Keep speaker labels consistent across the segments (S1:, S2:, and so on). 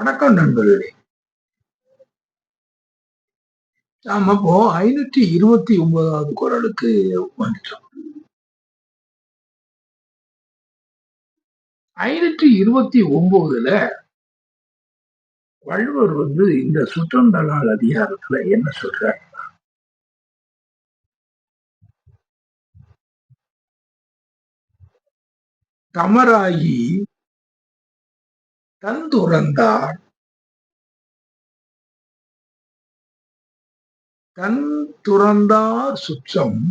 S1: வணக்கம் நண்பர்களே. நாம இப்போ 529வது குறளுக்கு வந்துட்டோம். 529ல வள்ளுவர் இந்த சுற்றந்தழால் அதிகாரத்துல என்ன சொல்றார்? தமராகி தந்துறந்தார் தன் துறந்தார் சுற்றம்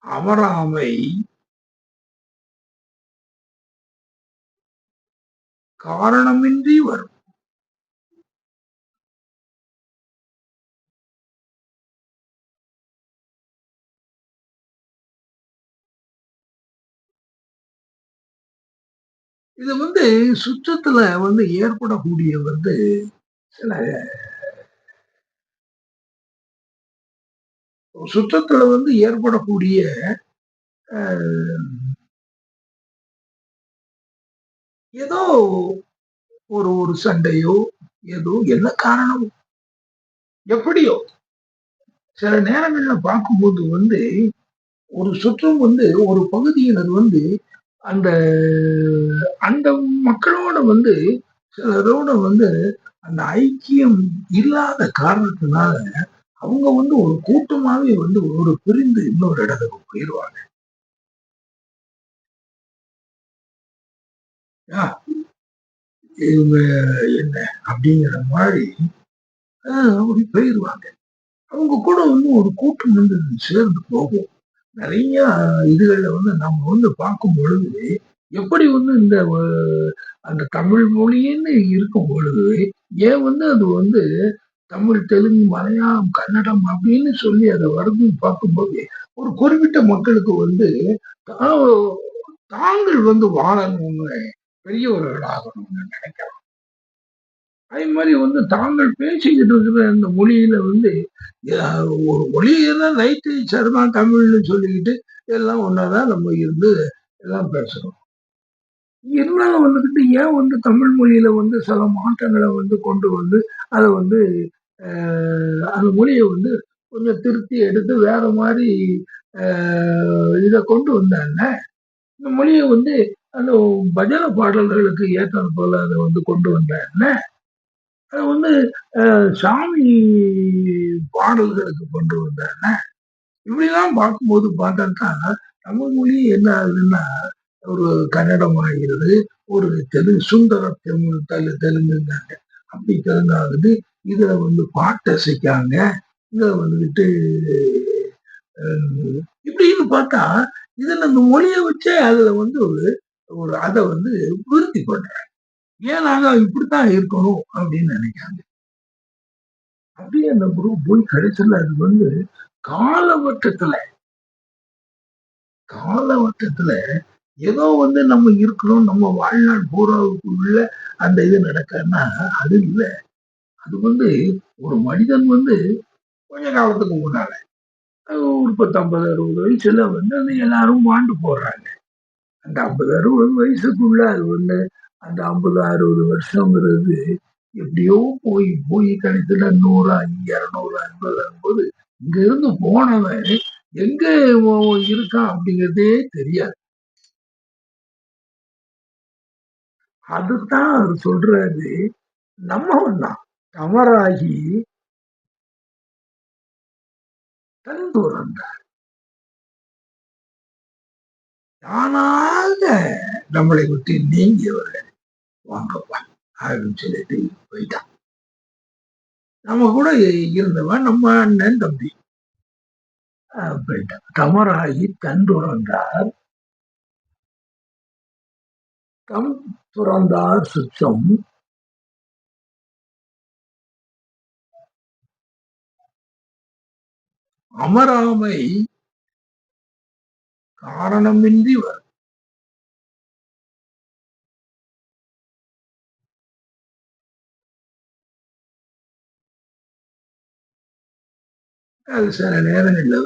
S1: அமராமை காரணமின்றி வரும். இது சுற்றத்துல ஏற்படக்கூடிய சில சுற்றத்துல ஏற்படக்கூடிய ஏதோ ஒரு ஒரு சண்டையோ ஏதோ என்ன காரணம் எப்படியோ சில நேரங்கள்ல பார்க்கும்போது ஒரு சுற்றம் ஒரு பகுதியினர் அந்த அந்த மக்களோட சிலரோட அந்த ஐக்கியம் இல்லாத காரணத்தினால அவங்க ஒரு கூட்டமாவே ஒரு பிரிந்து இன்னொரு இடத்துக்கு போயிடுவாங்க. இவங்க என்ன அப்படிங்கிற மாதிரி அப்படி போயிடுவாங்க. அவங்க கூட ஒரு கூட்டம் சேர்ந்து போகும். நிறைய இதுகள்ல நம்ம பார்க்கும் பொழுது எப்படி இந்த அந்த தமிழ் மொழின்னு இருக்கும் பொழுது ஏன் அது தமிழ், தெலுங்கு, மலையாளம், கன்னடம் அப்படின்னு சொல்லி அதை வருது பார்க்கும்போது ஒரு குறிப்பிட்ட மக்களுக்கு தாங்கள் வாழணும்னு பெரியவர்கள் ஆகணும்னு நினைக்கலாம். அதே மாதிரி தாங்கள் பேசிக்கிட்டு இருக்கிற அந்த மொழியில ஒரு மொழியெல்லாம் ரைட்டு சரிதான் தமிழ்னு சொல்லிக்கிட்டு எல்லாம் ஒன்னாதான் நம்ம எல்லாம் பேசுறோம். இருந்தாலும் ஏன் தமிழ் மொழியில சில மாற்றங்களை கொண்டு அதை அந்த மொழியை கொஞ்சம் திருத்தி எடுத்து வேற மாதிரி இதை கொண்டு வந்தாங்க. இந்த மொழியை அந்த பஜனை பாடல்களுக்கு ஏற்றது போல அதை கொண்டு வந்தாங்க. அதை சாமி பாடல்களுக்கு கொண்டு வந்தாங்க. இப்படிலாம் பார்க்கும்போது பார்த்தாக்கா தமிழ் மொழி என்ன ஆகுதுன்னா ஒரு கன்னடம் ஆகிறது, ஒரு சுந்தர தெலுங்குங்காங்க, அப்படி தெலுங்காகுது. இதுல பாட்டை சேர்க்காங்க. இத இப்படின்னு பார்த்தா இதுல இந்த மொழியை வச்சே அதுல ஒரு ஒரு அதை விருத்தி பண்றாங்க. ஏன் நாங்க இப்படித்தான் இருக்கணும் அப்படின்னு நினைக்கிறாங்க. அப்படியே அந்த குரூப் போய் கடைசியில் அது காலவட்டத்துல காலவட்டத்துல ஏதோ நம்ம இருக்கணும், நம்ம வாழ்நாள் பூராவுக்குள்ள அந்த இது நடக்கன்னா அது இல்லை. அது ஒரு மனிதன் கொஞ்ச காலத்துக்கு முன்னால ஒரு 10, 50, 60 வயசுல அந்த எல்லாரும் வாழ்ந்து போடுறாங்க. அந்த 50, 60 வயசுக்குள்ள அது அந்த 50, 60 வருஷங்கிறது எப்படியோ போய் போய் கடைசியில 100, 200, 50 இங்க இருந்து போனவன் எங்க இருக்கான் அப்படிங்கிறதே தெரியாது. அதுதான் அவர் சொல்றாரு, நம்மவன் தான் தமராகி தன் துறந்தார். தானாக நம்மளை விட்டு நீங்கியவர்கள் வாங்கப்பா அப்படின்னு சொல்லிட்டு போயிட்டான். நம்ம கூட இருந்தவன் நம்ம அண்ணன் தம்பி போயிட்டான். தமராகி தன் துறந்தார் தம் துறந்தார் சுற்றம் அமராமை காரணமின்றி வரும். அது சில நேரங்கள்ல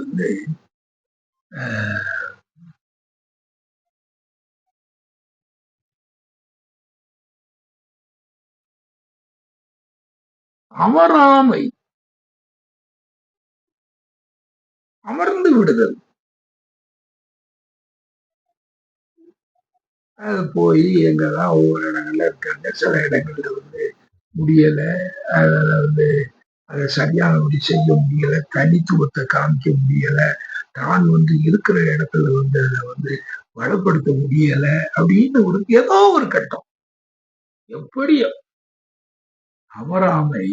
S1: அமராமை, அமர்ந்து விடுதல். அது போய் எங்கதான் ஒவ்வொரு இடங்கள்ல இருக்காங்க. சில இடங்கள்ல வந்து முடியல. அத வந்து அத சரியானபடி செய்ய முடியல. தனித்துவத்தை காமிக்க முடியல. தான் வந்து இருக்கிற இடத்துல வந்து அத வந்து வளப்படுத்த முடியல. அப்படின்னு ஒரு ஏதோ ஒரு கட்டம். எப்படியோ அமராமை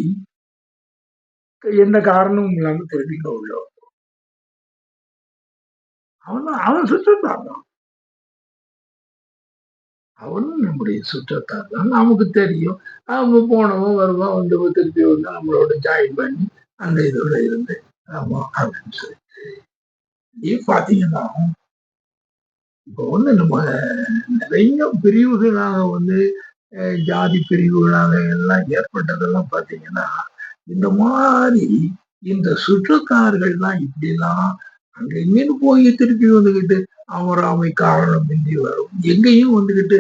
S1: எந்த காரணமும் இல்லாம திருப்பிங்க உள்ள அவன் சுற்றத்தான் தான். அவனும் நம்முடைய சுற்றத்தார் தான். நமக்கு தெரியும். அவன் போனவன் வருவான், வந்து திருப்பி வந்து நம்மளோட ஜாயின் பண்ணி அந்த இதோட இருந்து ஆமா அப்படின்னு சொல்லி. பாத்தீங்கன்னா இப்போ வந்து நம்ம நிறைய பிரிவுகளாக வந்து ஜாதி பிரிவுகளாக எல்லாம் ஏற்பட்டதெல்லாம் பாத்தீங்கன்னா இந்த மாதிரி இந்த சுற்றத்தார்கள் தான் இப்படிலாம் அங்க இங்கேன்னு போய் திருப்பி வந்துகிட்டு அமராமை காரணம் இன்றி வரும். எங்கேயும் வந்துகிட்டு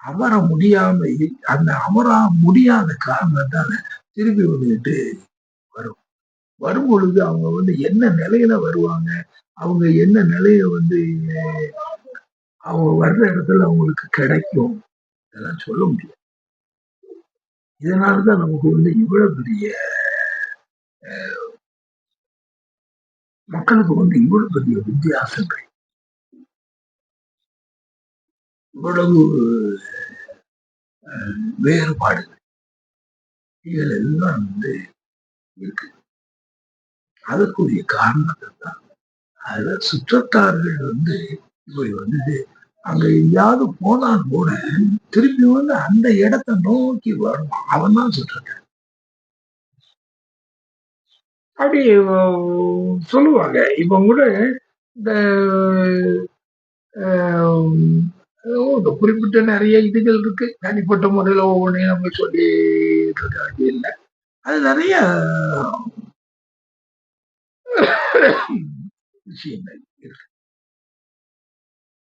S1: அமர முடியாம அந்த அமரா முடியாத காரணத்தால திருப்பி வந்துகிட்டு வரும். வரும் பொழுது அவங்க வந்து என்ன நிலையில வருவாங்க, அவங்க என்ன நிலைய வந்து அவங்க வர்ற இடத்துல அவங்களுக்கு கிடைக்கும், இதெல்லாம் சொல்ல முடியாது. இதனாலதான் நமக்கு வந்து இவ்வளவு பெரிய மக்களுக்கு வந்து இவ்வளவு பெரிய வித்தியாசங்கள், இவ்வளவு வேறுபாடுகள் இதுகள் எல்லாம் வந்து இருக்கு. அதற்குரிய காரணத்தை தான் அதுல சுற்றத்தார்கள் வந்து இப்படி வந்து அங்க எங்கேயாவது போனால் கூட திருப்பி வந்து அந்த இடத்தை நோக்கி வருவான். அவன் தான் சுற்றத்தார். அப்படி சொல்லுவாங்க. இப்ப கூட இந்த இந்த குறிப்பிட்ட நிறைய இதுகள் இருக்கு. தனிப்பட்ட முறையில ஒவ்வொன்றையும் நம்ம சொல்லிட்டு இருக்க வேண்டியதில்லை. அது நிறைய விஷயங்கள் இருக்கு.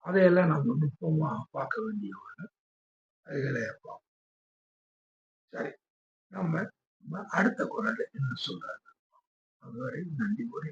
S1: அதையெல்லாம் நம்ம நுட்பமா பார்க்க வேண்டிய அதுகளை பார்ப்போம். சரி, நம்ம அடுத்த குரல் என்ன சொல்றாரு. அதுவரை நன்றி கூறி